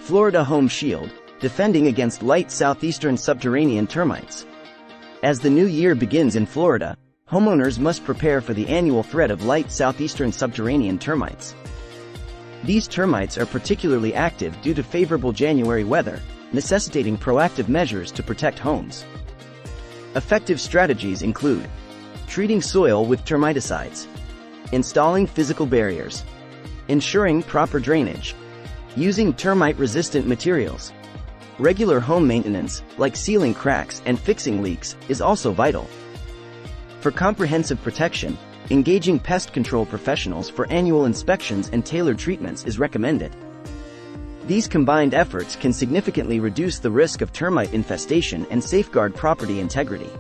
Florida Home Shield, defending against light southeastern subterranean termites. As the new year begins in Florida, homeowners must prepare for the annual threat of light southeastern subterranean termites. These termites are particularly active due to favorable January weather, necessitating proactive measures to protect homes. Effective strategies include treating soil with termiticides, installing physical barriers, ensuring proper drainage, using termite-resistant materials. Regular home maintenance, like sealing cracks and fixing leaks, is also vital. For comprehensive protection, engaging pest control professionals for annual inspections and tailored treatments is recommended. These combined efforts can significantly reduce the risk of termite infestation and safeguard property integrity.